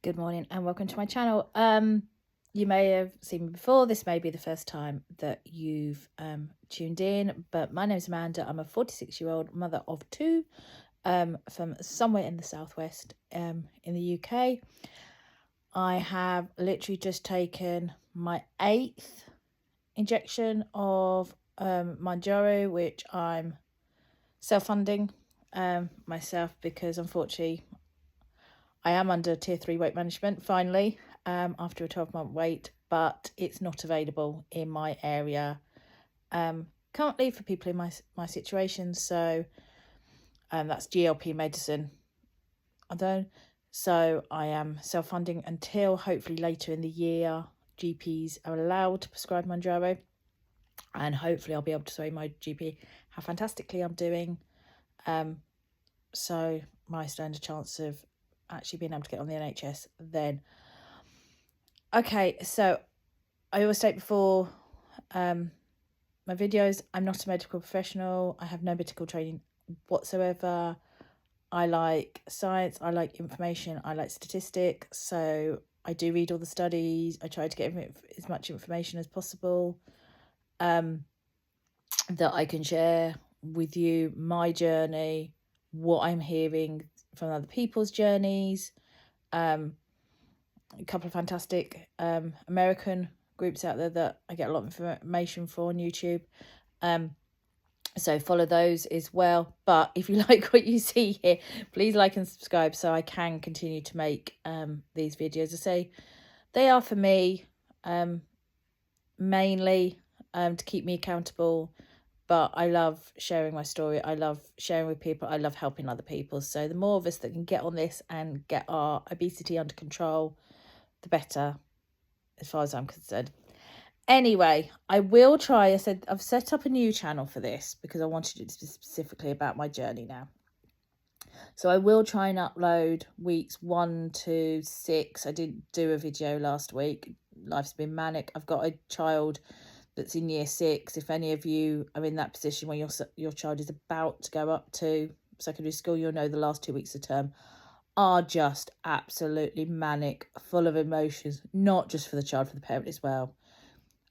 Good morning and welcome to my channel. You may have seen me before. This may be the first time that you've tuned in, but my name is Amanda. I'm a 46-year-old mother of two from somewhere in the southwest in the UK. I have literally just taken my 8th injection of Mounjaro, which I'm self-funding myself because unfortunately I am under tier 3 weight management finally after a 12-month wait, but it's not available in my area currently for people in my situation. So that's GLP medicine. So I am self-funding until hopefully later in the year GPs are allowed to prescribe Mounjaro, and hopefully I'll be able to show my GP how fantastically I'm doing. So I stand a chance of actually being able to get on the NHS then. Okay, so I always state before my videos, I'm not a medical professional. I have no medical training whatsoever. I like science, I like information, I like statistics. So I do read all the studies. I try to get as much information as possible that I can share with you, my journey, what I'm hearing from other people's journeys. A couple of fantastic American groups out there that I get a lot of information for on YouTube. So follow those as well. But if you like what you see here, please like and subscribe so I can continue to make these videos. I say they are for me mainly to keep me accountable, but I love sharing my story. I love sharing with people. I love helping other people. So the more of us that can get on this and get our obesity under control, the better, as far as I'm concerned. Anyway, I will try. I said I've set up a new channel for this because I wanted it to be specifically about my journey now. So I will try and upload weeks 1 to 6. I didn't do a video last week. Life's been manic. I've got a child that's in year 6. If any of you are in that position where your child is about to go up to secondary school, you'll know the last 2 weeks of term are just absolutely manic, full of emotions, not just for the child, for the parent as well.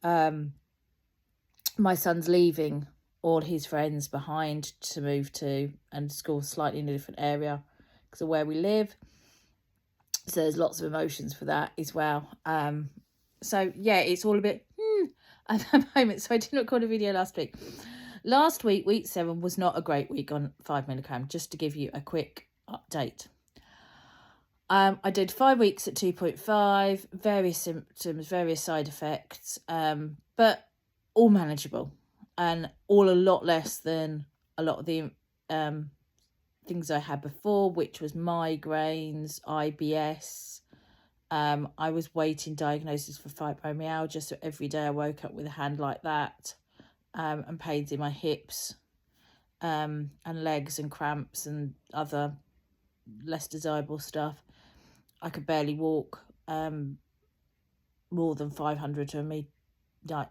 My son's leaving all his friends behind to move to and school slightly in a different area because of where we live. So there's lots of emotions for that as well. So yeah, it's all a bit at the moment. So I didn't record a video last week. Last week, week 7, was not a great week on 5mg, just to give you a quick update. I did 5 weeks at 2.5, various symptoms, various side effects, but all manageable and all a lot less than a lot of the things I had before, which was migraines, IBS. I was waiting diagnosis for fibromyalgia, so every day I woke up with a hand like that, and pains in my hips, and legs and cramps and other less desirable stuff. I could barely walk more than 500 to a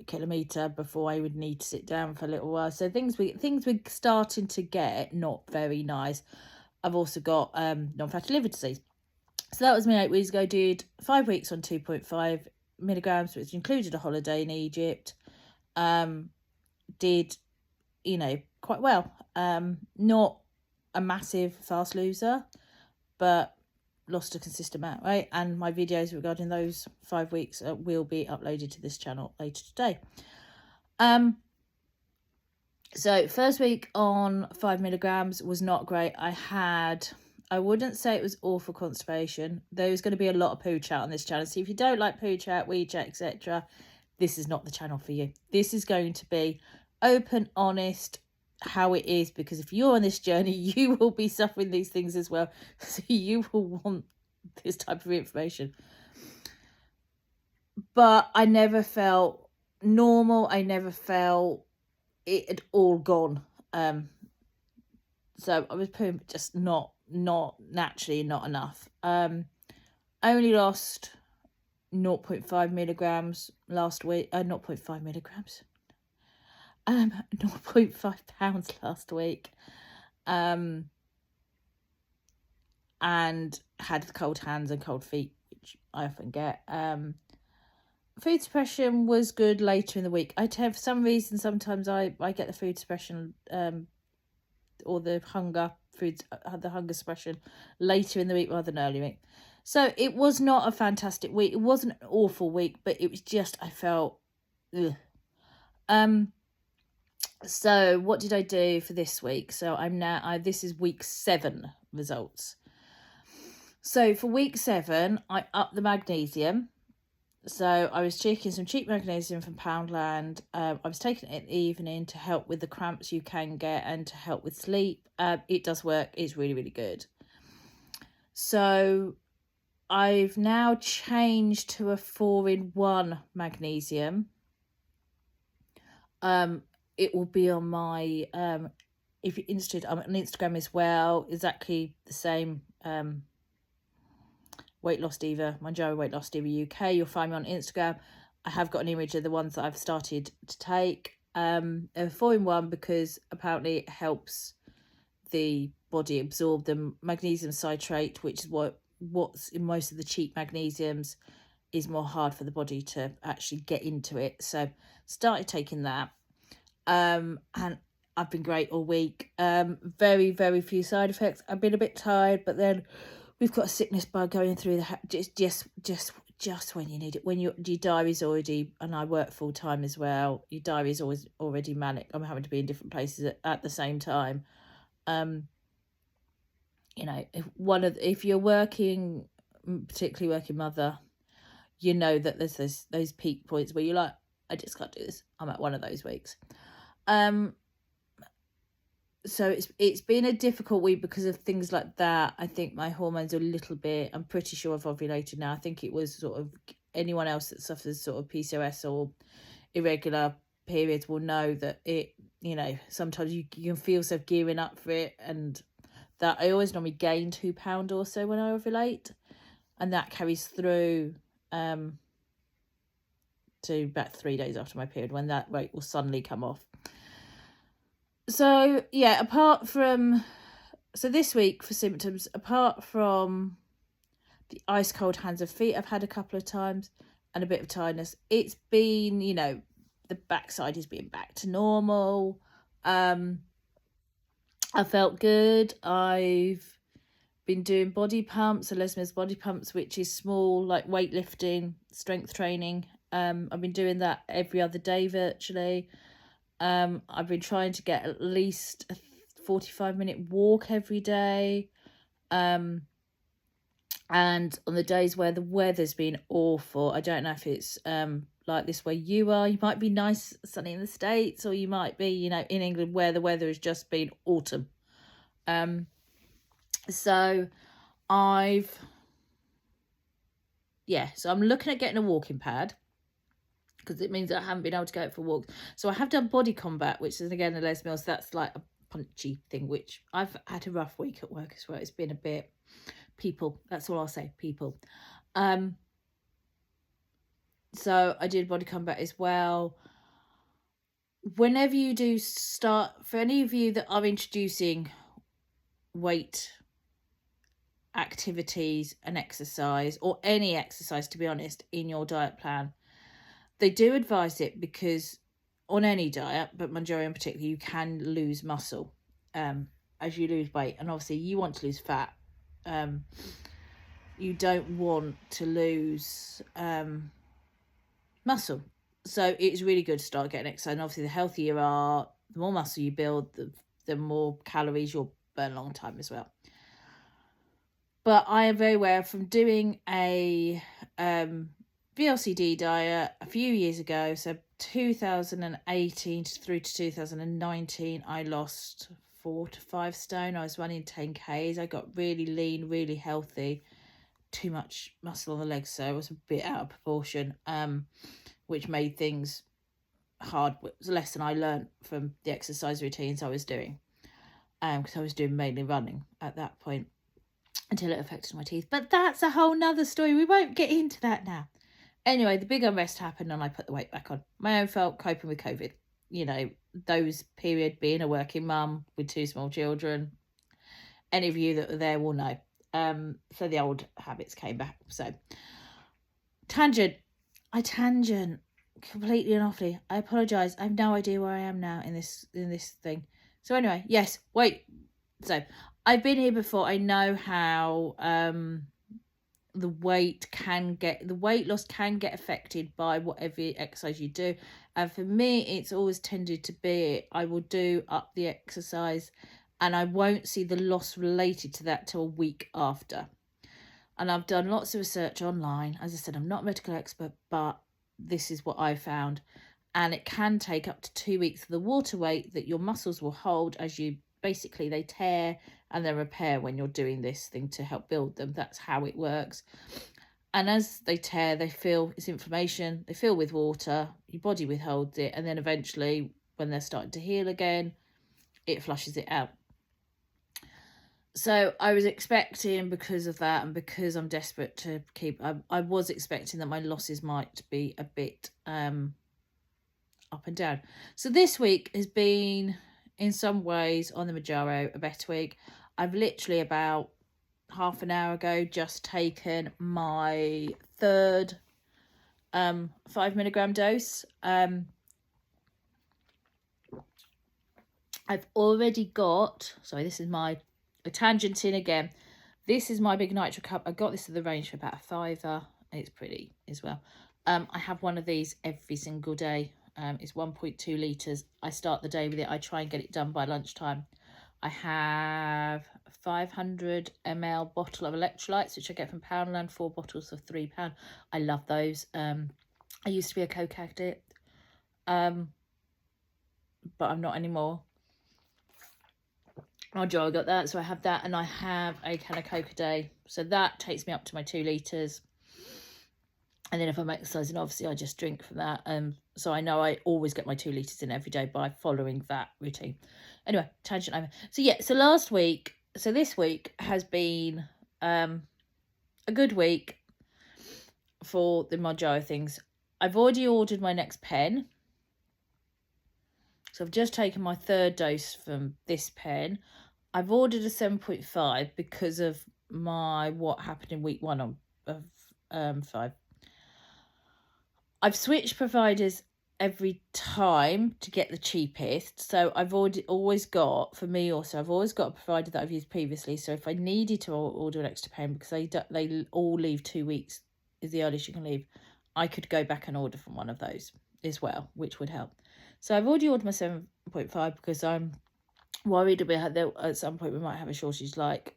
kilometre before I would need to sit down for a little while. So things were starting to get not very nice. I've also got non-fatty liver disease. So that was me 8 weeks ago. Did 5 weeks on 2.5 milligrams, which included a holiday in Egypt. Did, quite well. Not a massive fast loser, but lost a consistent amount, right? And my videos regarding those 5 weeks will be uploaded to this channel later today. So first week on 5 milligrams was not great. I wouldn't say it was awful constipation. There's going to be a lot of poo chat on this channel. So if you don't like poo chat, wee chat, etc., this is not the channel for you. This is going to be open, honest, how it is, because if you're on this journey, you will be suffering these things as well. So you will want this type of information. But I never felt normal. I never felt it had all gone. So I was putting just not naturally, not enough. Only lost 0.5 milligrams last week. 0.5 milligrams. 0.5 pounds last week. and had cold hands and cold feet, which I often get. Food suppression was good later in the week. I tend, for some reason, sometimes I get the food suppression or the hunger suppression later in the week rather than early week. So it was not a fantastic week. It wasn't an awful week, but it was just, I felt, ugh. So what did I do for this week? So this is week 7 results. So for week 7, I upped the magnesium. So I was taking some cheap magnesium from Poundland. I was taking it in the evening to help with the cramps you can get and to help with sleep. It does work. It's really, really good. So I've now changed to a 4-in-1 magnesium. It will be on my, if you're interested, I'm on Instagram as well, exactly the same, Weight Loss Diva, Mounjaro Weight Loss Diva UK. You'll find me on Instagram. I have got an image of the ones that I've started to take. A 4-in-1 because apparently it helps the body absorb the magnesium citrate, which is what's in most of the cheap magnesiums, is more hard for the body to actually get into it. So started taking that. And I've been great all week. Very, very few side effects. I've been a bit tired, but then we've got a sickness bug going through just when you need it. When your diary's already, and I work full time as well, your diary's already manic. I'm having to be in different places at the same time. If you're working, particularly working mother, you know that there's those peak points where you're like, I just can't do this. I'm at one of those weeks. So it's been a difficult week because of things like that. I think my hormones are a little bit, I'm pretty sure I've ovulated now. I think it was sort of anyone else that suffers sort of PCOS or irregular periods will know that it, sometimes you can feel yourself gearing up for it, and that I always normally gain 2 pounds or so when I ovulate, and that carries through to about 3 days after my period, when that weight will suddenly come off. So yeah, this week for symptoms, apart from the ice cold hands and feet I've had a couple of times and a bit of tiredness, it's been, the backside is being back to normal. I felt good. I've been doing body pumps, so Les Mills body pumps, which is small, like weightlifting, strength training. I've been doing that every other day virtually. I've been trying to get at least a 45-minute walk every day. And on the days where the weather's been awful, I don't know if it's like this where you are. You might be nice, sunny in the States, or you might be, in England where the weather has just been autumn. So I'm looking at getting a walking pad, because it means that I haven't been able to go out for walks. So I have done Body Combat, which is again a Les Mills. That's like a punchy thing, which I've had a rough week at work as well. It's been a bit people. That's all I'll say, people. So I did Body Combat as well. Whenever you do start, for any of you that are introducing weight activities and exercise, or any exercise to be honest, in your diet plan, they do advise it, because on any diet, but Mounjaro in particular, you can lose muscle as you lose weight. And obviously you want to lose fat. You don't want to lose muscle. So it's really good to start getting exercise. And obviously the healthier you are, the more muscle you build, the more calories you'll burn a long time as well. But I am very aware from doing a VLCD diet a few years ago, so 2018 through to 2019, I lost 4 to 5 stone. I was running 10Ks. I got really lean, really healthy, too much muscle on the legs, so I was a bit out of proportion, which made things hard. It was a lesson I learned from the exercise routines I was doing, because I was doing mainly running at that point, until it affected my teeth. But that's a whole nother story. We won't get into that now. Anyway, the big unrest happened and I put the weight back on. My own fault, coping with COVID. Those period being a working mum with 2 small children. Any of you that were there will know. So the old habits came back. So tangent. I tangent completely and utterly. I apologise. I have no idea where I am now in this thing. So anyway, yes, wait. So I've been here before. I know how the weight loss can get affected by whatever exercise you do. And for me, it's always tended to be I will do up the exercise and I won't see the loss related to that till a week after. And I've done lots of research online. As I said, I'm not a medical expert, but this is what I found. And it can take up to 2 weeks of the water weight that your muscles will hold as you basically they tear and they repair when you're doing this thing to help build them. That's how it works. And as they tear, they fill, it's inflammation, they fill with water, your body withholds it, and then eventually when they're starting to heal again, it flushes it out. So I was expecting, because of that and because I'm desperate to keep, I was expecting that my losses might be a bit up and down. So this week has been, in some ways, on the Mounjaro, a better week. I've literally about half an hour ago just taken my third 5 milligram dose. I've already got, sorry, this is my tangent in again. This is my big nitro cup. I got this at the range for about £5. It's pretty as well. I have one of these every single day. It's 1.2 litres. I start the day with it. I try and get it done by lunchtime. I have a 500 ml bottle of electrolytes, which I get from Poundland, 4 bottles of £3. I love those. I used to be a Coke addict, but I'm not anymore. I got that, so I have that, and I have a can of Coke a day. So that takes me up to my 2 litres. And then if I'm exercising, obviously I just drink from that. So I know I always get my 2 litres in every day by following that routine. Anyway, tangent over. So yeah, so this week has been a good week for the Mounjaro things. I've already ordered my next pen. So I've just taken my third dose from this pen. I've ordered a 7.5 because of what happened in week 1 of 5. I've switched providers every time to get the cheapest. So I've always got a provider that I've used previously. So if I needed to order an extra pen, because they all leave 2 weeks is the earliest you can leave, I could go back and order from one of those as well, which would help. So I've already ordered my 7.5 because I'm worried at some point we might have a shortage like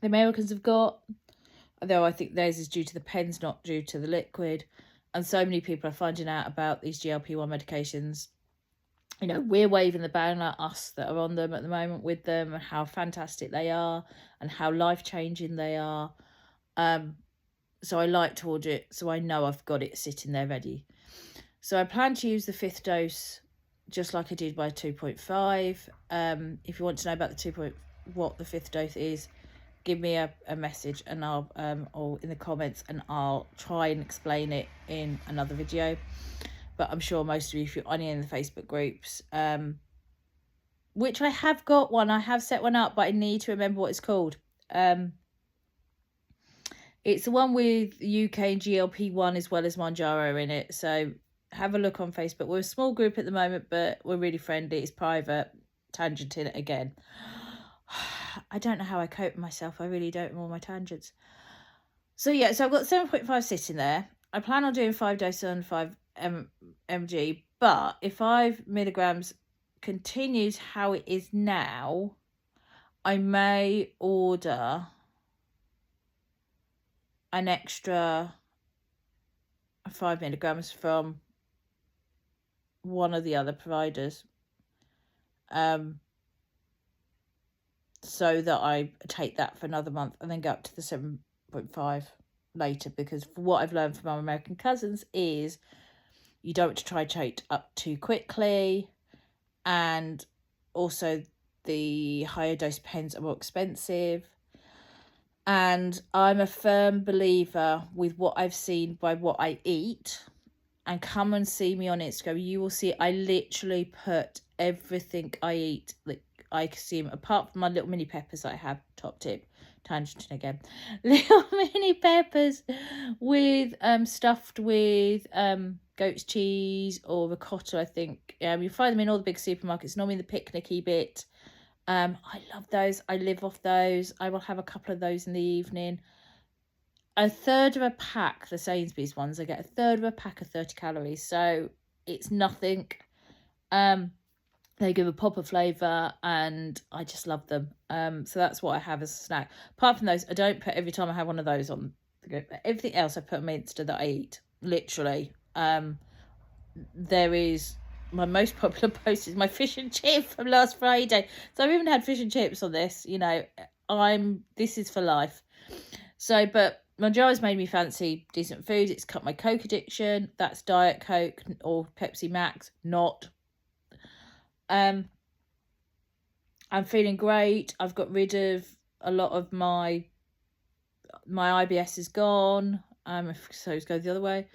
the Americans have got. Although I think theirs is due to the pens, not due to the liquid. And so many people are finding out about these GLP-1 medications. You know, we're waving the banner, us that are on them at the moment with them, and how fantastic they are and how life-changing they are. So I like to order it, so I know I've got it sitting there ready. So I plan to use the 5th dose just like I did by 2.5. If you want to know about what the 5th dose is, give me a message and I'll or in the comments, and I'll try and explain it in another video. But I'm sure most of you, if you're only in the Facebook groups, which I have got one, I have set one up, but I need to remember what it's called. It's the one with UK and GLP-1 as well as Mounjaro in it. So have a look on Facebook. We're a small group at the moment, but we're really friendly. It's private. Tangent in it again. I don't know how I cope with myself. I really don't, with all my tangents. So yeah, so I've got 7.5 sitting there. I plan on doing 5 doses on 5 mg, but if 5 milligrams continues how it is now, I may order an extra 5 milligrams from one of the other providers, so that I take that for another month and then go up to the 7.5 later, because for what I've learned from our American cousins is you don't want to try titrate up too quickly, and also the higher dose pens are more expensive. And I'm a firm believer with what I've seen by what I eat. And come and see me on Instagram. You will see I literally put everything I eat, like I consume, apart from my little mini peppers that I have, top tip, tangenting again. Little mini peppers with stuffed with goat's cheese or ricotta, I think. You find them in all the big supermarkets, normally the picnicky bit. I love those. I live off those. I will have a couple of those in the evening. A third of a pack, the Sainsbury's ones, I get a third of a pack of 30 calories. So it's nothing. They give a pop of flavour and I just love them. So that's what I have as a snack. Apart from those, I don't put every time I have one of those on the go. Everything else I put on my Insta that I eat. Literally. There is my most popular post is my fish and chip from last Friday. So I've even had fish and chips on this, you know. This is for life. So, but Mounjaro's made me fancy decent food. It's cut my Coke addiction. That's Diet Coke or Pepsi Max, not. I'm feeling great. I've got rid of a lot of my IBS is gone. So let's go the other way.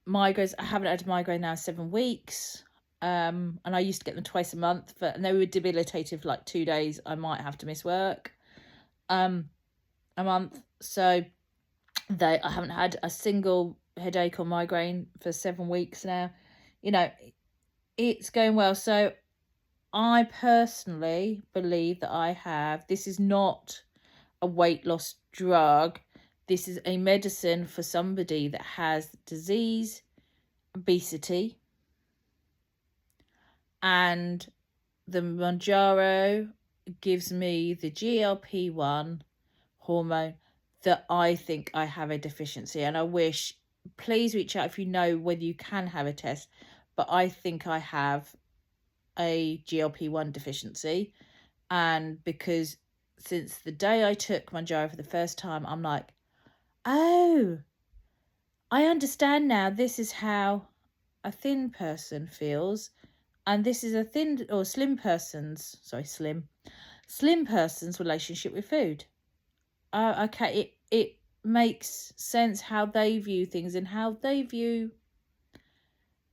Migraines, I haven't had a migraine now in 7 weeks. And I used to get them twice a month, and they were debilitative for like 2 days. I might have to miss work a month. So I haven't had a single headache or migraine for 7 weeks now. You know, it's going well. So I personally believe that this is not a weight loss drug. This is a medicine for somebody that has disease, obesity, and the Mounjaro gives me the GLP-1 hormone that I think I have a deficiency. And I wish, please reach out if you know whether you can have a test, but I think I have a GLP-1 deficiency. And because since the day I took Mounjaro for the first time, I'm like, oh, I understand now. This is how a thin person feels, and this is a thin or slim person's relationship with food. Okay, it makes sense how they view things and how they view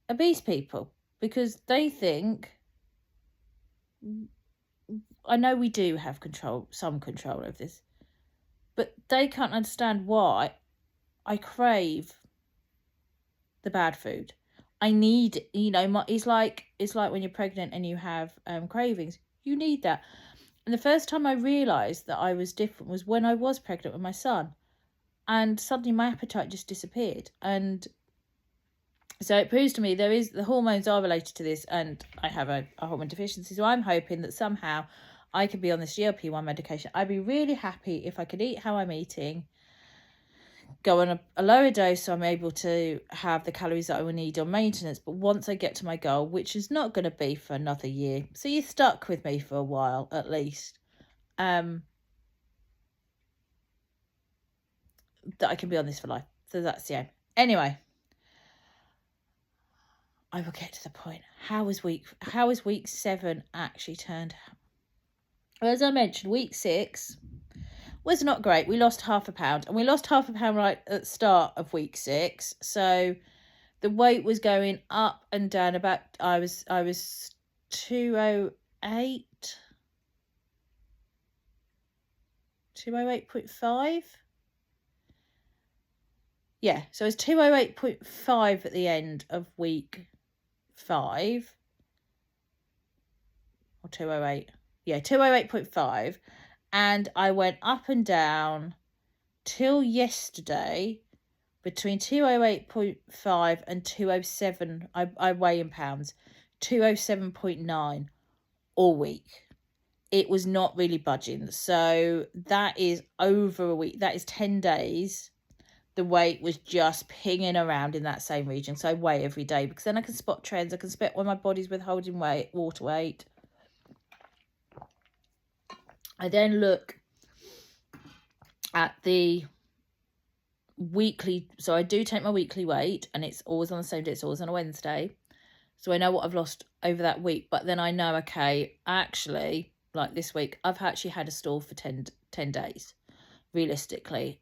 obese people, because they think, I know we do have some control over this, but they can't understand why I crave the bad food. I need, it's like when you're pregnant and you have cravings. You need that. And the first time I realised that I was different was when I was pregnant with my son. And suddenly my appetite just disappeared. And so it proves to me the hormones are related to this, and I have a hormone deficiency. So I'm hoping that somehow I could be on this GLP-1 medication. I'd be really happy if I could eat how I'm eating, go on a lower dose so I'm able to have the calories that I will need on maintenance. But once I get to my goal, which is not going to be for another year, so you're stuck with me for a while at least, that I can be on this for life. So that's the aim. Anyway, I will get to the point. How was week 7 actually turned out? Well, as I mentioned, week 6 was not great. We lost ½ pound, and we lost ½ pound right at the start of week 6. So the weight was going up and down. I was 208, 208.5. Yeah, so it was 208.5 at the end of week 5. Or 208. Yeah, 208.5. And I went up and down till yesterday between 208.5 and 207. I weigh in pounds. 207.9 all week. It was not really budging. So that is over a week. That is 10 days. The weight was just pinging around in that same region. So I weigh every day, because then I can spot trends. I can spot when my body's withholding water weight. I then look at the weekly. So I do take my weekly weight, and it's always on the same day. It's always on a Wednesday. So I know what I've lost over that week. But then I know, okay, actually, like this week, I've actually had a stall for 10 days, realistically.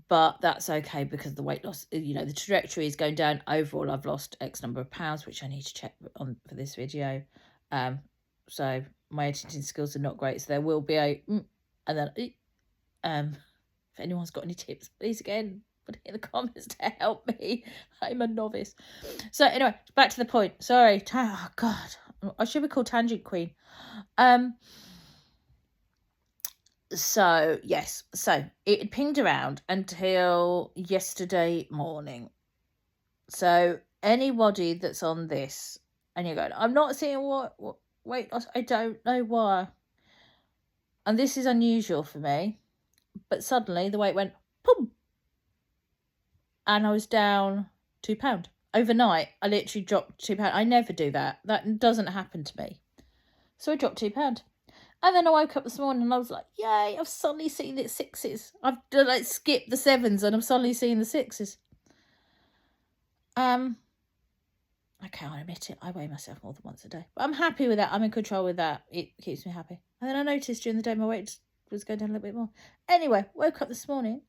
But that's okay, because the weight loss, the trajectory is going down. Overall, I've lost X number of pounds, which I need to check on for this video. so my editing skills are not great. So there will be a and then if anyone's got any tips, please again put it in the comments to help me. I'm a novice. So anyway, back to the point. Sorry. Oh God, I should be called Tangent Queen. So yes, so it pinged around until yesterday morning. So anybody that's on this and you're going, I'm not seeing what weight loss, I don't know why. And this is unusual for me, but suddenly the weight went boom, and I was down £2 overnight. I literally dropped £2. I never do that. That doesn't happen to me. So I dropped £2. And then I woke up this morning and I was like, yay, I've suddenly seen the sixes. I've like skipped the sevens and I'm suddenly seeing the sixes. I can't admit it. I weigh myself more than once a day. But I'm happy with that. I'm in control with that. It keeps me happy. And then I noticed during the day my weight was going down a little bit more. Anyway, woke up this morning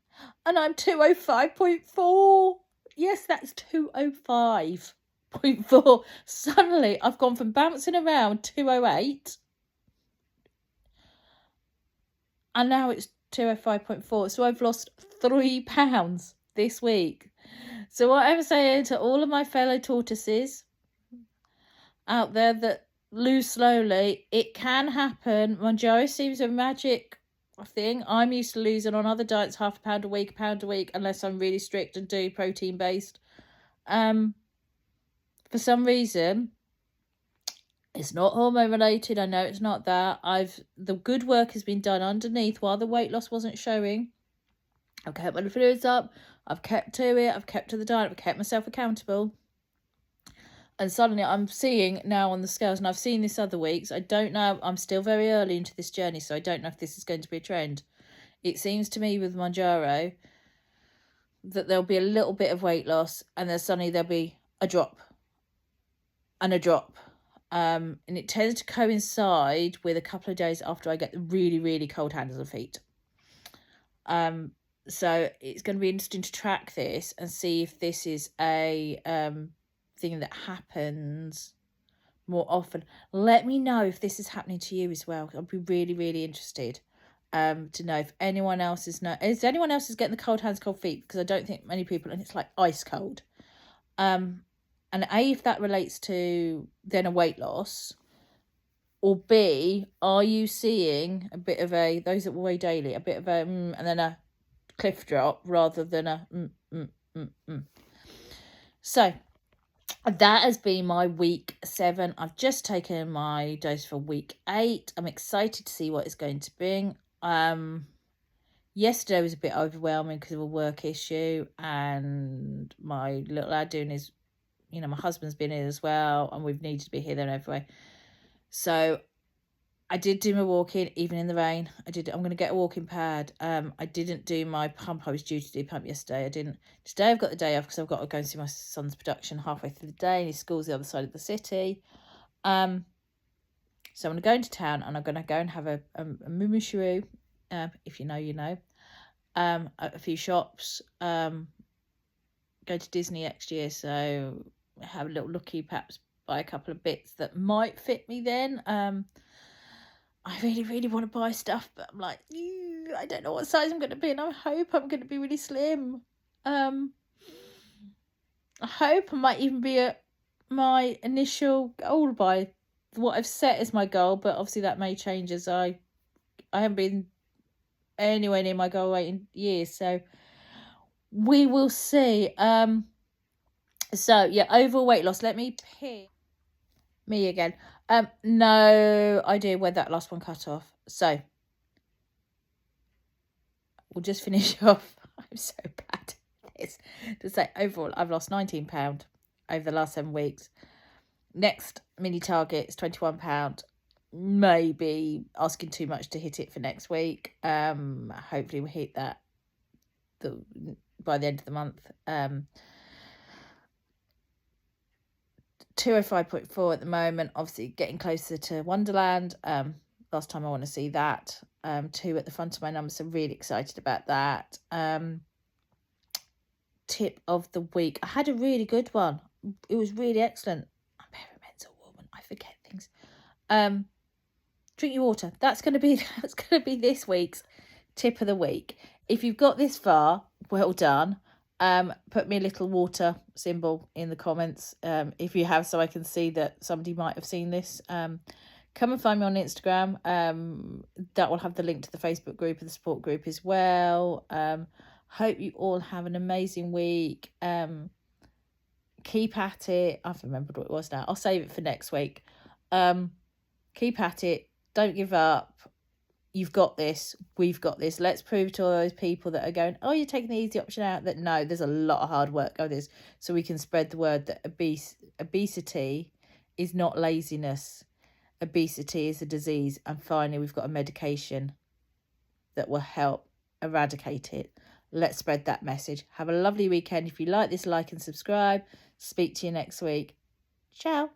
and I'm 205.4. Yes, that's 205.4. Suddenly I've gone from bouncing around 208 and now it's 205.4. So I've lost £3 this week. So what I'm saying to all of my fellow tortoises out there that lose slowly, it can happen. Mounjaro seems a magic thing. I'm used to losing on other diets £0.5 a week, unless I'm really strict and do protein based. For some reason, it's not hormone related. I know it's not that. The good work has been done underneath while the weight loss wasn't showing. I've kept my fluids up. I've kept to it. I've kept to the diet. I've kept myself accountable. And suddenly I'm seeing now on the scales, and I've seen this other weeks. I don't know. I'm still very early into this journey, so I don't know if this is going to be a trend. It seems to me with Mounjaro that there'll be a little bit of weight loss, and then suddenly there'll be a drop and a drop. And it tends to coincide with a couple of days after I get the really, really cold hands and feet. So it's going to be interesting to track this and see if this is a thing that happens more often. Let me know if this is happening to you as well. I'd be really, really interested to know if anyone else is getting the cold hands, cold feet, because I don't think many people, and it's like ice cold. And A, if that relates to then a weight loss, or B, are you seeing a bit of those that weigh daily, a bit of and then a cliff drop rather than a So that has been my week 7. I've just taken my dose for week 8. I'm excited to see what it's going to bring. Yesterday was a bit overwhelming because of a work issue, and my little lad doing his, my husband's been in as well, and we've needed to be here, there, and everywhere. So I did do my walking, even in the rain. I'm going to get a walking pad. I didn't do my pump. I was due to do pump yesterday. I didn't. Today I've got the day off because I've got to go and see my son's production halfway through the day, and his school's the other side of the city. So I'm going to go into town, and I'm going to go and have a mumushiru. If you know, you know. A few shops. Go to Disney next year, so have a little looky, perhaps buy a couple of bits that might fit me then. I really, really want to buy stuff, but I'm like, I don't know what size I'm going to be, and I hope I'm going to be really slim. I hope I might even be at my initial goal by what I've set as my goal, but obviously that may change as I haven't been anywhere near my goal weight in years, so we will see. So yeah, overall weight loss. Let me pick me again. No idea where that last one cut off. So we'll just finish off. I'm so bad at this. To say overall, I've lost £19 over the last 7 weeks. Next mini target is £21. Maybe asking too much to hit it for next week. Hopefully we'll hit that by the end of the month. 205.4 at the moment, obviously getting closer to Wonderland. Last time I want to see that. 2 at the front of my numbers, so really excited about that. Tip of the week. I had a really good one. It was really excellent. I'm very mental woman. I forget things. Drink your water. That's going to be this week's tip of the week. If you've got this far, well done. Put me a little water symbol in the comments if you have, so I can see that somebody might have seen this. Come and find me on Instagram. That will have the link to the Facebook group and the support group as well. Hope you all have an amazing week. Keep at it. I've remembered what it was now. I'll save it for next week. Keep at it. Don't give up. You've got this. We've got this. Let's prove to all those people that are going, oh, you're taking the easy option out, that no, there's a lot of hard work on this, so we can spread the word that obesity is not laziness. Obesity is a disease, and finally we've got a medication that will help eradicate it. Let's spread that message. Have a lovely weekend. If you like this, like and subscribe. Speak to you next week. Ciao.